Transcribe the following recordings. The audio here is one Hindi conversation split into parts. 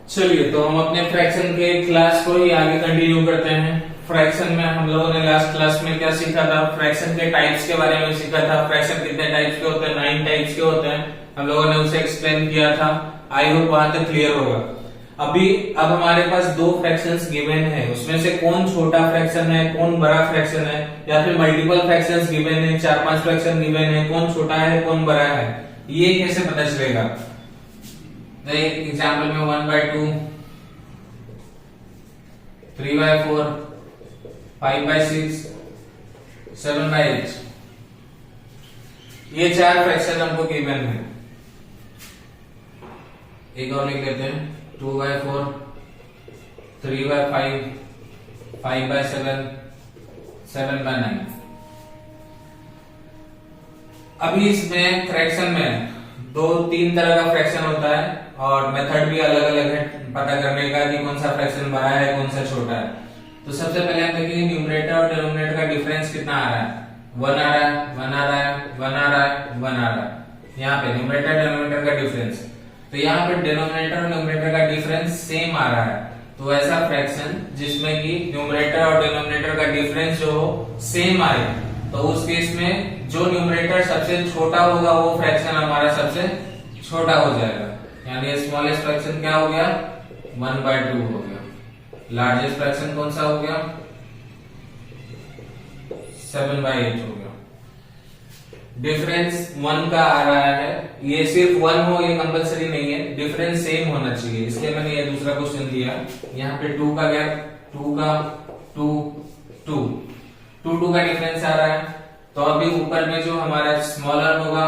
चलिए तो हम अपने फ्रैक्शन के क्लास को ही आगे कंटिन्यू करते हैं। फ्रैक्शन में हम लोगों ने लास्ट क्लास में क्या सीखा था, फ्रैक्शन के टाइप्स के बारे में सीखा था। फ्रैक्शन कितने टाइप्स के होते हैं, 9 टाइप्स के होते हैं, हम लोगों ने उसे एक्सप्लेन किया था। आई होप वहां तक क्लियर होगा। अब हमारे पास दो फ्रैक्शंस गिवन है, उसमें से कौन छोटा फ्रैक्शन है, कौन बड़ा फ्रैक्शन है, या फिर मल्टीपल फ्रैक्शंस गिवन है, 4-5 फ्रैक्शन गिवन है, कौन छोटा है कौन बड़ा है, ये कैसे पता चलेगा। एग्जाम्पल में 1/2, 3/4, 5/6, 7/8, ये 4 फ्रैक्शन हमको गिवन है। एक और लिख लेते हैं 2/4, 3/5, 5/7, 7/9। अभी इसमें फ्रैक्शन में 2-3 तरह का फ्रैक्शन होता है और मेथड भी अलग अलग है पता करने का कि कौन सा फ्रैक्शन बड़ा है कौन सा छोटा है। तो सबसे पहले हम देखेंगे न्यूमरेटर और डिनोमिनेटर का डिफरेंस कितना आ रहा है। 1 आ रहा है, 1 आ रहा है, 1 आ रहा है, 1 आ रहा है। यहाँ पे न्यूमरेटर डिनोमिनेटर का डिफरेंस, तो यहाँ पे डिनोमिनेटर और न्यूमरेटर का डिफरेंस सेम आ रहा है। तो ऐसा फ्रैक्शन जिसमें कि न्यूमरेटर और डिनोमिनेटर का डिफरेंस जो हो सेम आए, तो उस केस में जो न्यूमरेटर सबसे छोटा होगा वो फ्रैक्शन हमारा सबसे छोटा हो जाएगा। यानी स्मॉलेस्ट फ्रैक्शन क्या हो गया, 1/2 हो गया। लार्जेस्ट फ्रैक्शन कौन सा हो गया, 7/8 हो गया। डिफरेंस 1 का आ रहा है, ये सिर्फ 1 हो ये कंपलसरी नहीं है, डिफरेंस सेम होना चाहिए, इसलिए मैंने ये दूसरा क्वेश्चन दिया। यहाँ पे 2 का गैप, 2 का 2, 2 का डिफरेंस आ रहा है। तो अभी ऊपर में जो हमारा स्मॉलर होगा,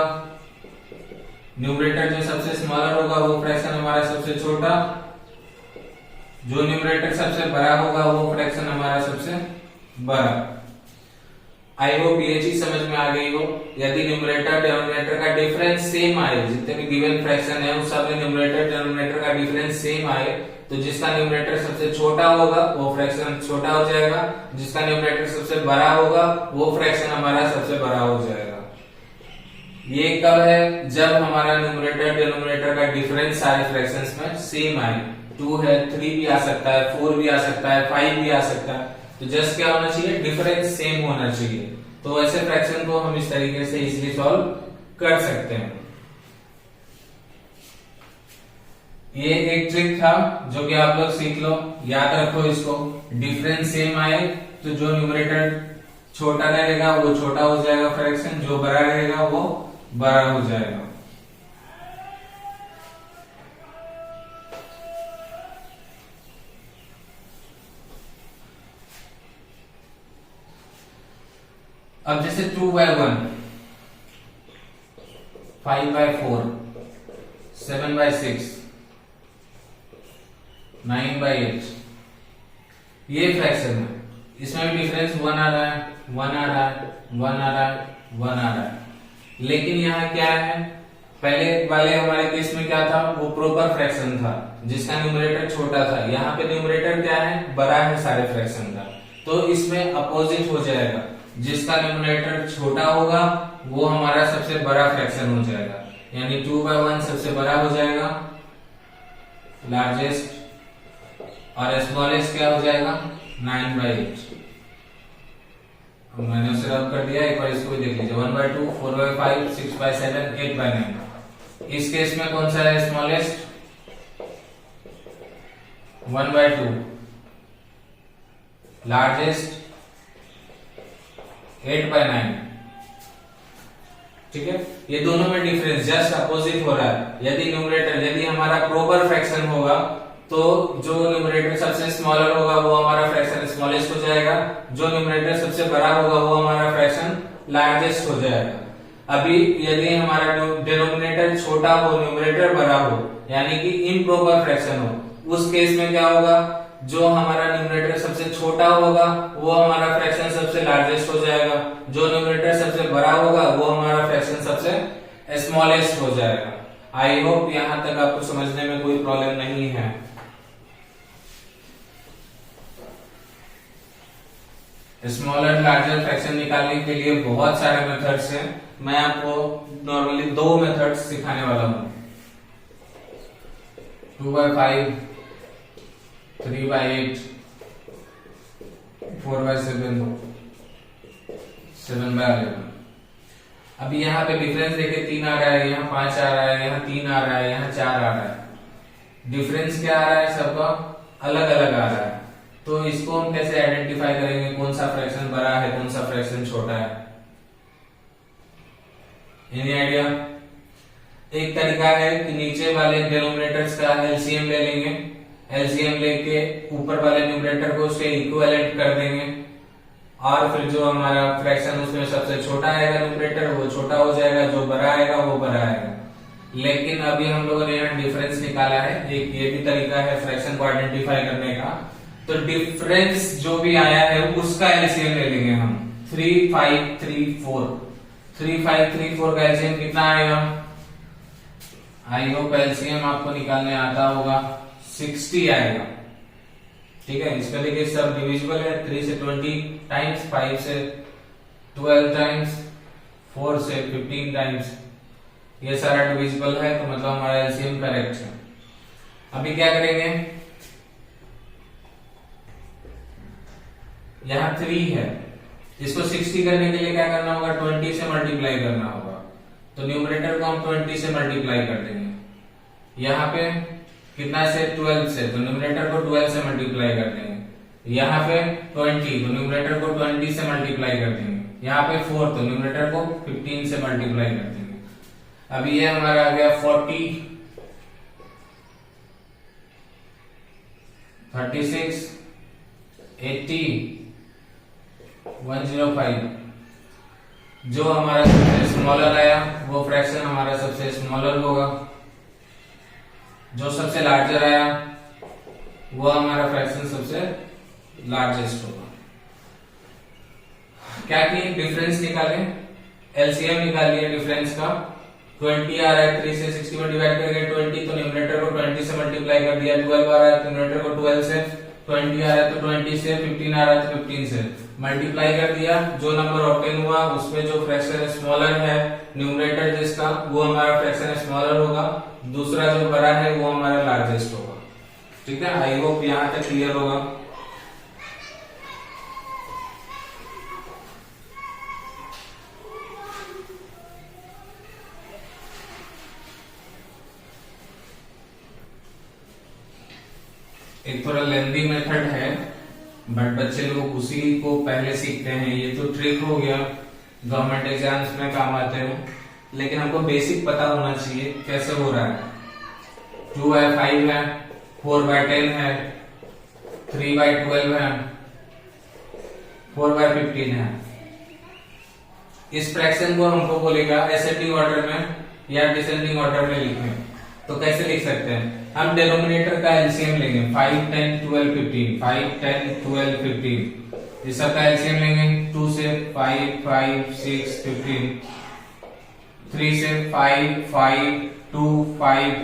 न्यूमरेटर जो सबसे स्मॉलर होगा वो फ्रैक्शन हमारा सबसे छोटा, जो न्यूमरेटर सबसे बड़ा होगा वो फ्रैक्शन हमारा सबसे बड़ा। आई होप ये चीज समझ में आ गई हो। यदि न्यूमरेटर डिनोमिनेटर का डिफरेंस सेम आए, जितने भी गिवन फ्रैक्शन है उस सब में न्यूमरेटर डिनोमिनेटर का डिफरेंस सेम आए, तो जिसका न्यूमरेटर सबसे छोटा होगा वो फ्रैक्शन छोटा हो जाएगा, जिसका न्यूमरेटर सबसे बड़ा होगा वो फ्रैक्शन हमारा सबसे बड़ा हो जाएगा। ये कब है, जब हमारा न्यूमरेटर डिनोमिनेटर का डिफरेंस सारे फ्रैक्शंस में सेम आए। 2 है, 3 भी आ सकता है, 4 भी आ सकता है, 5 भी आ सकता है। तो जस्ट क्या होना चाहिए, डिफरेंस सेम होना चाहिए। तो ऐसे फ्रैक्शन को हम इस तरीके से इजीली सॉल्व कर सकते हैं। ये एक ट्रिक था जो कि आप लोग सीख लो, याद रखो इसको। डिफरेंस सेम आए तो जो न्यूमरेटर छोटा रहेगा वो छोटा हो जाएगा फ्रैक्शन, जो बड़ा रहेगा वो बड़ा हो जाएगा। अब जैसे 2/1, 5/4, 7/6, 9/8, ये फ्रैक्शन है। इसमें भी डिफरेंस 1 आ रहा है, 1 आ रहा है, 1 आ रहा है, 1 आ रहा है। लेकिन यहाँ क्या है, पहले वाले हमारे केस में क्या था, वो प्रॉपर फ्रैक्शन था जिसका न्यूमरेटर छोटा था। यहाँ पे न्यूमरेटर क्या है, बड़ा है सारे फ्रैक्शन का। तो इसमें अपोजिट हो जाएगा, जिसका न्यूमरेटर छोटा होगा वो हमारा सबसे बड़ा फ्रैक्शन हो जाएगा। यानी 2/1 सबसे बड़ा हो जाएगा, लार्जेस्ट, और स्मॉलेस्ट क्या हो जाएगा, 9/8। मैंने उसे रब कर दिया, एक बार इसको भी देख लीजिए। 1/2, 4/5, 6/7, 8/9। इस केस में कौन सा है स्मॉलेस्ट, 1/2, लार्जेस्ट 8/9। ठीक है, ये दोनों में डिफरेंस जस्ट अपोजिट हो रहा है। यदि हमारा प्रॉपर फ्रैक्शन होगा तो जो न्यूमरेटर सबसे स्मॉलर होगा वो हमारा फ्रैक्शन स्मॉलेस्ट हो जाएगा, जो न्यूमरेटर सबसे बड़ा होगा वो हमारा फ्रैक्शन लार्जेस्ट हो जाएगा। अभी यदि हमारा डिनोमिनेटर छोटा हो न्यूमरेटर बड़ा हो, यानी कि इम्प्रॉपर फ्रैक्शन हो, उस केस में क्या होगा, जो हमारा न्यूमरेटर सबसे छोटा होगा वो हमारा फ्रैक्शन सबसे लार्जेस्ट हो जाएगा, जो न्यूमरेटर सबसे बड़ा होगा वो हमारा फ्रैक्शन सबसे स्मॉलेस्ट हो जाएगा। आई होप यहां तक आपको समझने में कोई प्रॉब्लम नहीं है। स्मॉलर लार्जर फ्रैक्शन निकालने के लिए बहुत सारे मेथड्स हैं, मैं आपको नॉर्मली 2 मेथड्स सिखाने वाला हूं। 2/5 3/8, 4/7, 7/11। अब यहाँ पे डिफरेंस देखे 3 आ रहा है, यहाँ 5 आ रहा है, यहाँ 3 आ रहा है, यहाँ 4 आ रहा है। डिफरेंस क्या आ रहा है, सबका अलग अलग आ रहा है। तो इसको हम कैसे आइडेंटिफाई करेंगे, कौन सा फ्रैक्शन बड़ा है, कौन सा फ्रैक्शन छोटा है? Any idea? एक तरीका है कि नीचे वाले डिनोमिनेटर्स का एलसीएम ले लेंगे, एलसीएम लेके ऊपर वाले न्यूमरेटर को उसके इक्विवेलेंट कर देंगे, और फिर जो हमारा फ्रैक्शन उसमें सबसे छोटा आएगा न्यूमरेटर वो छोटा हो जाएगा, जो बड़ा आएगा वो बड़ा आएगा। लेकिन अभी हम लोगों ने यहाँ डिफरेंस निकाला है, एक ये भी तरीका है फ्रैक्शन को आइडेंटिफाई करने का। तो डिफरेंस जो भी आया है उसका एलसीएम ले लेंगे हम, 3534। 3534 का एलसीएम कितना आएगा? आई होप एलसीएम आपको निकालने आता होगा, 60 आएगा। ठीक है, इसका देखिए सब डिविजिबल है, 3 से 20 टाइम्स, 5 से 12 टाइम्स, 4 से 15 टाइम्स, ये सारा डिविजिबल है, तो मतलब हमारा एलसीएम करेक्ट है। अभी क्या करेंगे, यहाँ 3 है, इसको 60 करने के लिए क्या करना होगा, 20 से मल्टीप्लाई करना होगा। तो न्यूमरेटर को हम 20 से मल्टीप्लाई कर देंगे। यहाँ पे कितना से, 12 से, तो न्यूमरेटर को 12 से मल्टीप्लाई कर देंगे। यहाँ पे 20, तो न्यूमरेटर को 20 से मल्टीप्लाई कर देंगे। यहाँ पे 4, तो न्यूमरेटर को 15 से मल्टीप्लाई कर देंगे। अभी ये हमारा आ गया 40, 36, 80, 105। जो हमारा सबसे स्मॉलर आया वो फ्रैक्शन हमारा सबसे स्मॉलर होगा, जो सबसे लार्जर आया वो हमारा फ्रैक्शन सबसे लार्जेस्ट होगा। क्या किए, डिफरेंस निकाले, एलसीएम निकालिए डिफरेंस का। 20 आ रहा है, 3 से 60 में डिवाइड करके 20, तो न्यूमरेटर को 20 से मल्टीप्लाई कर दिया। 12 आ रहा है तो न्यूमरेटर को 12 से, 20 आ रहा है तो 20 से, 15 आ रहा है तो 15 से मल्टीप्लाई कर दिया। जो नंबर ऑब्टेन हुआ उसमें जो फ्रैक्शन स्मॉलर है न्यूमरेटर जिसका, वो हमारा फ्रैक्शन स्मॉलर होगा, दूसरा जो बड़ा है वो हमारा लार्जेस्ट होगा। ठीक है, आई होप यहां तक क्लियर होगा। एक थोड़ा लेंथी मेथड है बट बच्चे लोग उसी को पहले सीखते हैं। ये तो ट्रिक हो गया, गवर्नमेंट एग्जाम्स में काम आते हैं, लेकिन हमको बेसिक पता होना चाहिए कैसे हो रहा है। 2/5 है, 4/10 है, 3/12 है, 4/15 है। इस फ्रैक्शन को हमको बोलेगा असेंडिंग ऑर्डर में या डिसेंडिंग ऑर्डर में लिखने। तो कैसे लिख सकते हैं, हम डिनोमिनेटर का एलसीएम लेंगे, 5, 10, 12, 15, 5, 10, 12, 15। इस सब का एलसीएम लेंगे, 2 से 5, 5, 6, 15, 3 से 5, 5, 2, 5,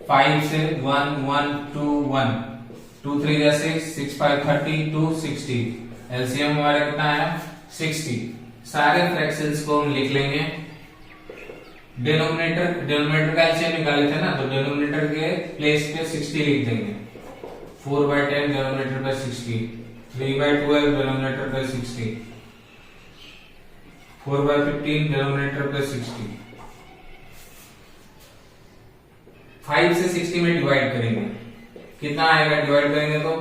5 से 1, 1, 2, 1, 2, 3 या 6, 6, 5, 30, 2, 60। एलसीएम हमारा कितना है, 60। सारे फ्रैक्शंस को हम लिख लेंगे। डिनोमिनेटर का एलसीएम निकाले थे ना, तो डिनोमिनेटर के प्लेस पे 60 लिख देंगे। 4/10 डिनोमिनेटर पे 60, 3/12 डिनोमिनेटर पे 60, 4/15 डिनोमिनेटर पे 60। 5 से 60 में डिवाइड करेंगे, कितना आएगा, डिवाइड करेंगे तो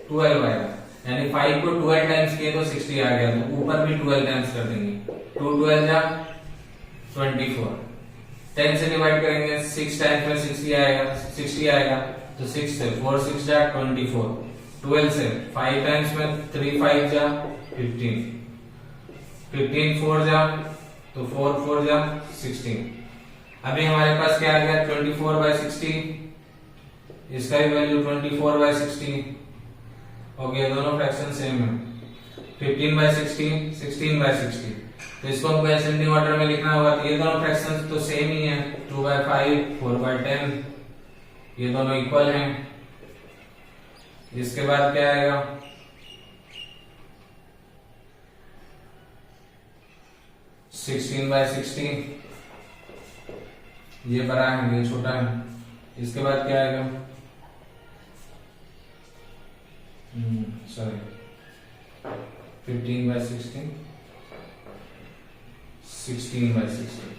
12 आएगा, यानी 5 को 12 टाइम्स किए तो 60 आ गया, तो ऊपर भी 12 टाइम्स कर देंगे। 2 12 जा 24। 10 से डिवाइड करेंगे, 6 टाइम्स में 60 आएगा, तो 6 से 4 6 जा 24। 12 से 5 टाइम्स में 3 5 जा 15, 15 4 जा तो 4 4 जा 16। अभी हमारे पास क्या आ गया, 24/60, इसका भी वैल्यू 24/60 हो गया, दोनों फ्रैक्शन सेम है। 15/60, 16/60, तो इसको हमको असेंडिंग ऑर्डर में लिखना होगा। तो ये दोनों फ्रैक्शंस तो सेम ही है, 2/5, 4/10, ये दोनों इक्वल हैं। इसके बाद क्या आएगा, 16/60, ये बड़ा है ये छोटा है। इसके बाद क्या आएगा, सॉरी 15/16, 16/16,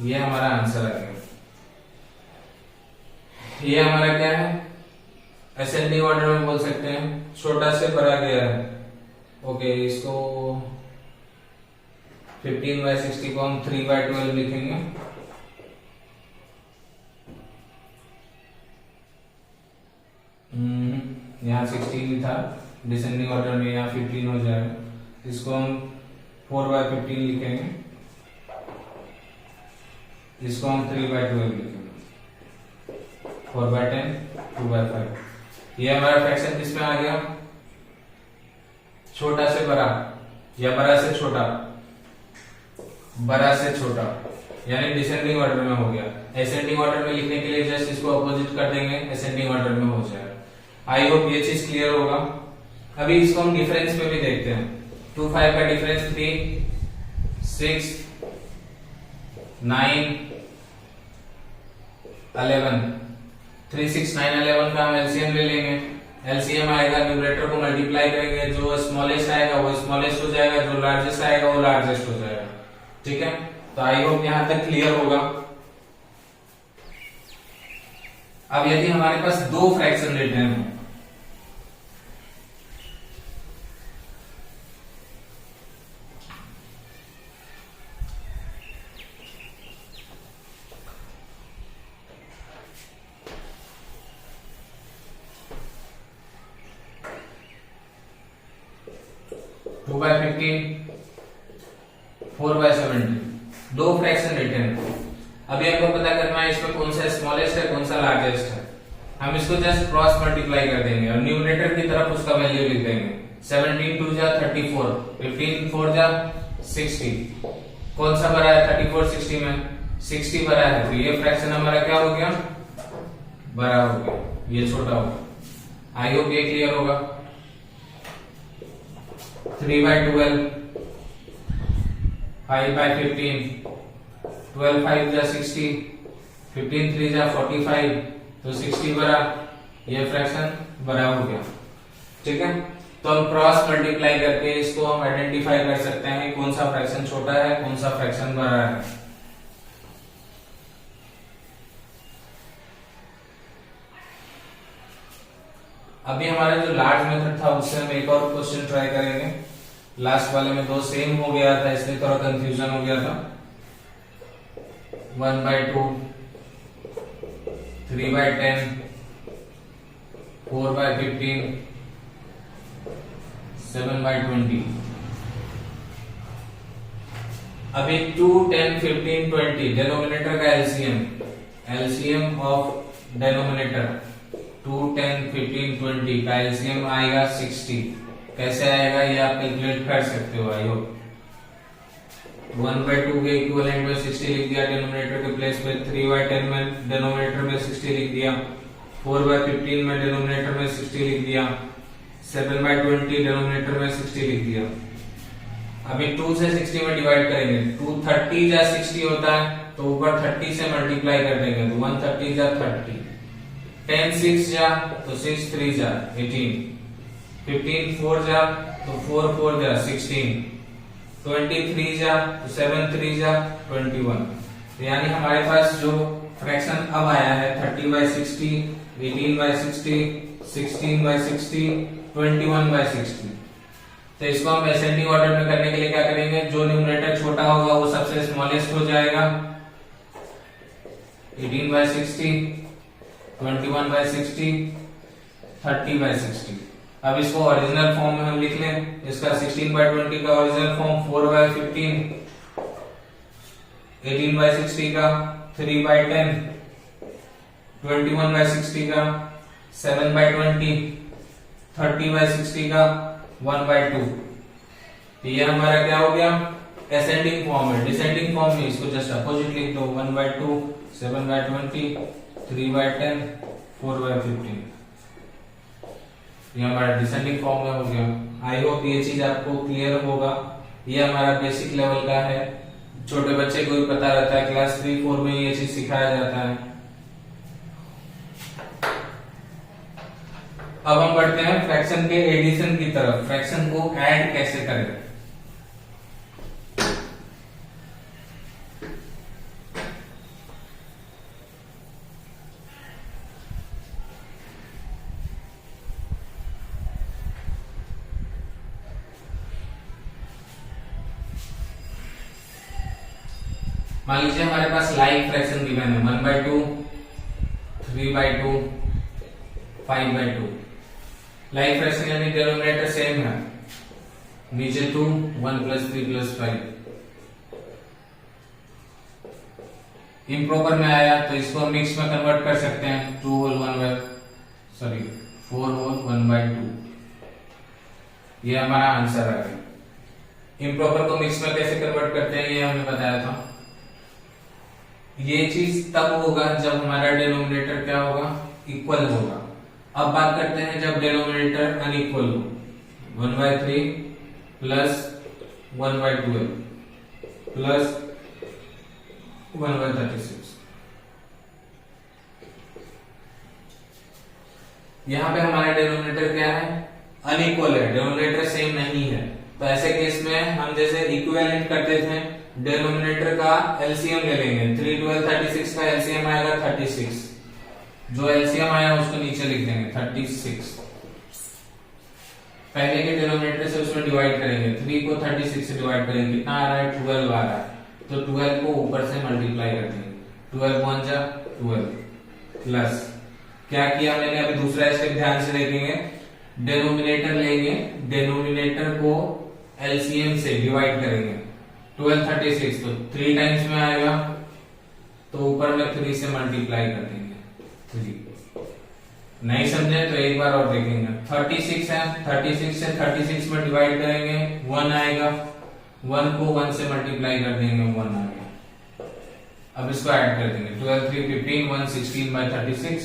ये हमारा आंसर आ गया। ये हमारा क्या है, असेंडिंग ऑर्डर में बोल सकते हैं, छोटा से बड़ा गया है। ओके, इसको 15/60 को हम 3/12 लिखेंगे। यहाँ 16 ही था, डिसेंडिंग ऑर्डर में यहाँ 15 हो जाएगा। इसको हम 4/15 लिखेंगे, इसको हम 3/12 लिखेंगे। 4/10, 2/5। ये हमारा फ्रैक्शन किस में आ गया, छोटा से बड़ा या बड़ा से छोटा, बड़ा से छोटा, यानी डिसेंडिंग ऑर्डर में हो गया। असेंडिंग ऑर्डर में लिखने के लिए जस्ट इसको अपोजिट कर देंगे, असेंडिंग ऑर्डर में हो जाएगा। आई होप ये चीज क्लियर होगा। अभी इसको हम डिफरेंस में भी देखते हैं। 2, 5 का डिफरेंस 3, 6, 9, 11। 3, 6, 9, 11 का हम एलसीएम ले लेंगे। एलसीएम आएगा, न्यूमरेटर को मल्टीप्लाई करेंगे, जो स्मॉलेस्ट आएगा वो स्मॉलेस्ट हो जाएगा, जो लार्जेस्ट आएगा वो लार्जेस्ट हो जाएगा। ठीक है, तो आई होप यहां तक क्लियर होगा। अब यदि हमारे पास दो फ्रैक्शन रिटर्न हो, टू बाय 15, 4/17, दो फ्रैक्शन रिटर्न। अभी आपको पता करना है इसमें कौन सा स्मॉलेस्ट है, कौन सा लार्जेस्ट है। हम इसको जस्ट क्रॉस मल्टीप्लाई कर देंगे और न्यूमरेटर की तरफ उसका वैल्यू लिख देंगे। 17 2 जा 34, 15 4 जा 60। कौन सा बड़ा है 34 60 में, 60 बड़ा है, तो ये फ्रैक्शन हमारा क्या हो गया, बड़ा हो गया, ये छोटा हो गया। आई होप ये क्लियर होगा। 3/12, 5/15, 12 5 जा 60, 15 3 जा 45, तो 60 बड़ा, ये फ्रैक्शन बड़ा हो गया। ठीक है, तो हम क्रॉस मल्टीप्लाई करके इसको हम आइडेंटिफाई कर सकते हैं कि कौन सा फ्रैक्शन छोटा है, कौन सा फ्रैक्शन बड़ा है। अभी हमारा जो लार्ज मेथड था उससे हम एक और क्वेश्चन ट्राई करेंगे। लास्ट वाले में दो सेम हो गया था, इसलिए थोड़ा कंफ्यूजन हो गया था। 1/2, 3/10, 4/15, 7/20। अभी 2, 10, 15, 20 डेनोमिनेटर का एलसीएम ऑफ डेनोमिनेटर 2, 10, 15, 20 का एलसीएम आएगा 60। कैसे आएगा ये आप कैलकुलेट कर सकते हो। आई होप 1/2 के इक्विवेलेंट में 60 लिख दिया, डिनोमिनेटर के प्लेस पे 3/10 में डिनोमिनेटर में 60 लिख दिया, 4/15 में डिनोमिनेटर में 60 लिख दिया, 7/20 डिनोमिनेटर में 60 लिख दिया। अभी 2 से 60 में डिवाइड करेंगे, 2 30 जा 60 होता है, तो ऊपर 30 से मल्टीप्लाई कर देंगे, तो 130 जा 30, 10 6 जा तो 6 3 जा 18, 15 4 जा तो 4 4 जा 16, 23 जा तो 7 3 जा 21। तो यानी हमारे पास जो फ्रैक्शन अब आया है 30/60, 18/60, 16/60, 21/60। तो इसको हम असेंडिंग ऑर्डर में करने के लिए क्या करेंगे, जो न्यूमरेटर छोटा होगा वो सबसे स्मॉलेस्ट हो जाएगा, 18/60, 21/60, 30/60। अब इसको ओरिजिनल फॉर्म में हम लिख लें। इसका 16/20 का ओरिजिनल फॉर्म 4/15, 18/60 का 3/10, 21/60 का 7/20, 30/60 का 1/2। ये हमारा क्या हो गया, असेंडिंग फॉर्म है। डिसेंडिंग फॉर्म में इसको जस्ट अपोजिट लिख दो, 1/2, 7/20, 3/10, 4/15। ये हमारा डिसेंडिंग फॉर्म में हो गया। आई होप ये चीज आपको क्लियर होगा। ये हमारा बेसिक लेवल का है, छोटे बच्चे को भी पता रहता है, क्लास 3 4 में ये चीज सिखाया जाता है। अब हम बढ़ते हैं फ्रैक्शन के एडिशन की तरफ। फ्रैक्शन को ऐड कैसे करें। मान लीजिए हमारे पास लाइक फ्रैक्शन गिवन है 1/2, 3/2, 5/2। लाइक फ्रैक्शन यानी डिनोमिनेटर सेम है, नीचे 2, 1 + 3 + 5। इम्प्रॉपर में आया तो इसको मिक्स में कन्वर्ट कर सकते हैं, 4 होल 1/2। ये हमारा आंसर आ गया। इम्प्रॉपर को मिक्स में कैसे कन्वर्ट करते हैं ये हमने बताया था। ये चीज तब होगा जब हमारा डिनोमिनेटर क्या होगा, इक्वल होगा। अब बात करते हैं जब डिनोमिनेटर अनइक्वल हो, 1/3 प्लस 1/12 प्लस 1/36। यहां पे हमारा डिनोमिनेटर क्या है, अनइक्वल है, डिनोमिनेटर सेम नहीं है। तो ऐसे केस में हम जैसे इक्विवेलेंट करते थे, डिनोमिनेटर का एलसीएम ले लेंगे। 3 12 36 का एलसीएम आएगा 36। जो एलसीएम आया उसको नीचे लिख देंगे 36। पहले के डिनोमिनेटर से उसमें डिवाइड करेंगे, 3 को 36 से डिवाइड करेंगे, कितना आ रहा है, 12 आ रहा है। तो 12 को ऊपर से मल्टीप्लाई कर देंगे, 12 1 जा 12 प्लस क्या किया मैंने, अभी दूसरा स्टेप ध्यान से देखेंगे। डिनोमिनेटर लेंगे, डिनोमिनेटर को एलसीएम से डिवाइड करेंगे, 12 36 तो 3 टाइम्स में आएगा, तो ऊपर में 3 से मल्टीप्लाई कर देंगे 3। नहीं समझे तो एक बार और देखेंगे। 36 है, 36 से 36 में डिवाइड करेंगे, 1 आएगा, 1 को 1 से मल्टीप्लाई कर देंगे, 1 आएगा। अब इसको ऐड कर देंगे, 12 3 15 1 16/36,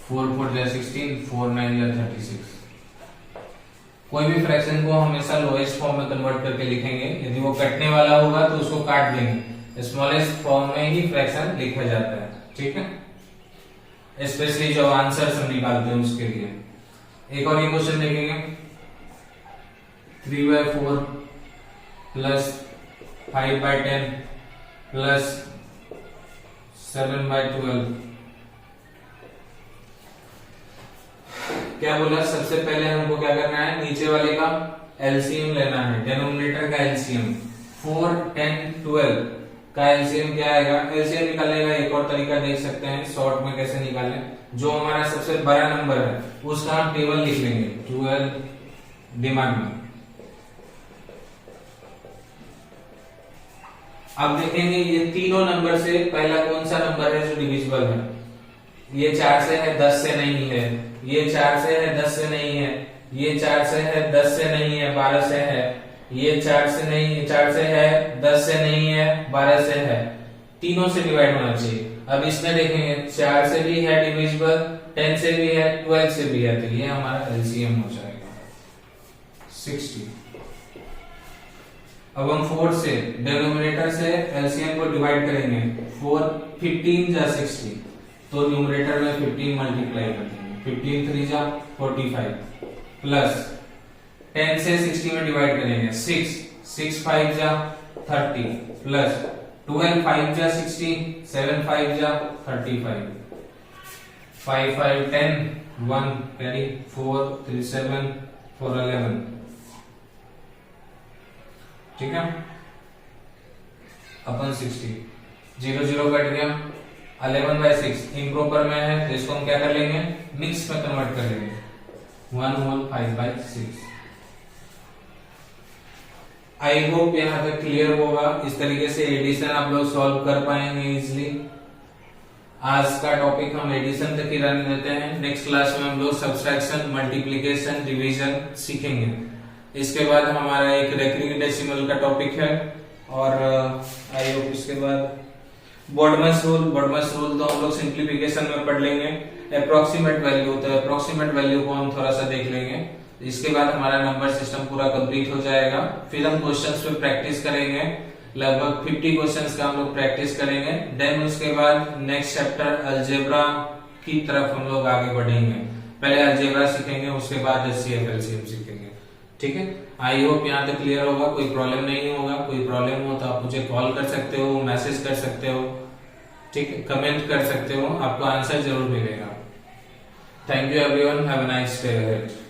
4 4 जा 16, 4 9 जा 36। कोई भी फ्रैक्शन को हमेशा लोएस्ट फॉर्म में कन्वर्ट करके लिखेंगे। यदि वो कटने वाला होगा तो उसको काट देंगे, स्मॉलेस्ट फॉर्म में ही फ्रैक्शन लिखा जाता है, ठीक है। स्पेशली जो आंसर हम निकालते हैं उसके लिए। एक और ये क्वेश्चन देखेंगे, 3/4 प्लस 5/10 प्लस 7/12। क्या बोला, सबसे पहले हमको क्या करना है, नीचे वाले का एलसीएम लेना है, डिनोमिनेटर का एलसीएम। 4 10 12 का एलसीएम क्या आएगा, एलसीएम निकालने का एक और तरीका देख सकते हैं, शॉर्ट में कैसे निकालें। जो हमारा सबसे बड़ा नंबर है उसका हम टेबल लिख लेंगे, 12 दिमाग में। अब देखेंगे ये तीनों नंबर से पहला कौन सा नंबर है जो डिविजिबल है। ये 4 से है, 10 से नहीं है। ये 4 से है, 10 से नहीं है। ये 4 से है, 10 से नहीं है, 12 से है। ये 4 से नहीं, 4 से है, 10 से नहीं है, 12 से है। तीनों से डिवाइड होना चाहिए। अब इसमें देखेंगे 4 से भी है डिविजिबल, 10 से भी है, 12 से भी है, तो ये हमारा एलसीएम हो जाएगा 60। अब हम 4 से डिनोमिनेटर से एलसीएम को डिवाइड करेंगे, 4 15 जा 60, तो न्यूमरेटर में 15 मल्टीप्लाई कर देंगे, 15 3 जा 45 प्लस 10 से 60 में डिवाइड करेंगे, 6 6 5 जा 30 प्लस 12 5 जा 60, 7 5 जा 35, 5 5 10 1 कैरी 4 3 7 4 11। ठीक है, अपन 60 0 0 कट गया, 11/6 इम्प्रॉपर में है तो इसको हम क्या कर लेंगे, मिक्स में कन्वर्ट कर लेंगे, 1 होल 5/6। आई होप यहाँ तक क्लियर होगा। इस तरीके से एडिशन आप लोग सॉल्व कर पाएंगे इजिली। आज का टॉपिक हम एडिशन तक ही रहने देते हैं। नेक्स्ट क्लास में हम लोग सब्सट्रैक्शन, मल्टीप्लिकेशन, डिवीजन सीखेंगे। इसके बाद हमारा एक रेकरिंग डेसिमल का टॉपिक है और आई होप इसके बाद बॉडमस रूल तो हम लोग सिंप्लीफिकेशन में पढ़ लेंगे। अप्रोक्सीमेट वैल्यू, तो अप्रोक्सीमेट वैल्यू को हम थोड़ा सा देख लेंगे। इसके बाद हमारा नंबर सिस्टम पूरा कंप्लीट हो जाएगा। फिर हम क्वेश्चंस पे प्रैक्टिस करेंगे, लगभग 50 क्वेश्चंस का हम लोग प्रैक्टिस करेंगे। देन उसके बाद नेक्स्ट चैप्टर अलजेब्रा की तरफ हम लोग आगे बढ़ेंगे। पहले अलजेब्रा सीखेंगे, उसके बाद HCF LCM सीखेंगे। ठीक है, आई होप यहाँ तक क्लियर होगा, कोई प्रॉब्लम नहीं होगा। कोई प्रॉब्लम हो तो आप मुझे कॉल कर सकते हो, मैसेज कर सकते हो, ठीक है, कमेंट कर सकते हो, आपको आंसर जरूर मिलेगा। Thank you everyone, have a nice day.